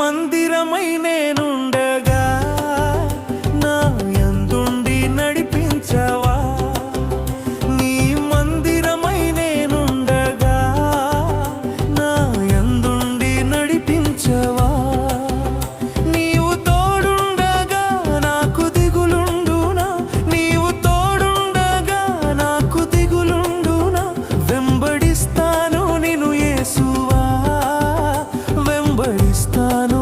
మందిరమై నేనుండగా నా యందుండి నడిపించవా. నీ మందిరమై నేనుండగా నా యందుండి నడిపించవా. నీవు తోడుండగా నాకు దిగులుండునా, నీవు తోడుండగా నాకు దిగులుండునా. వెంబడిస్తాను నిన్ను యేసువా, వెంబడిస్తాను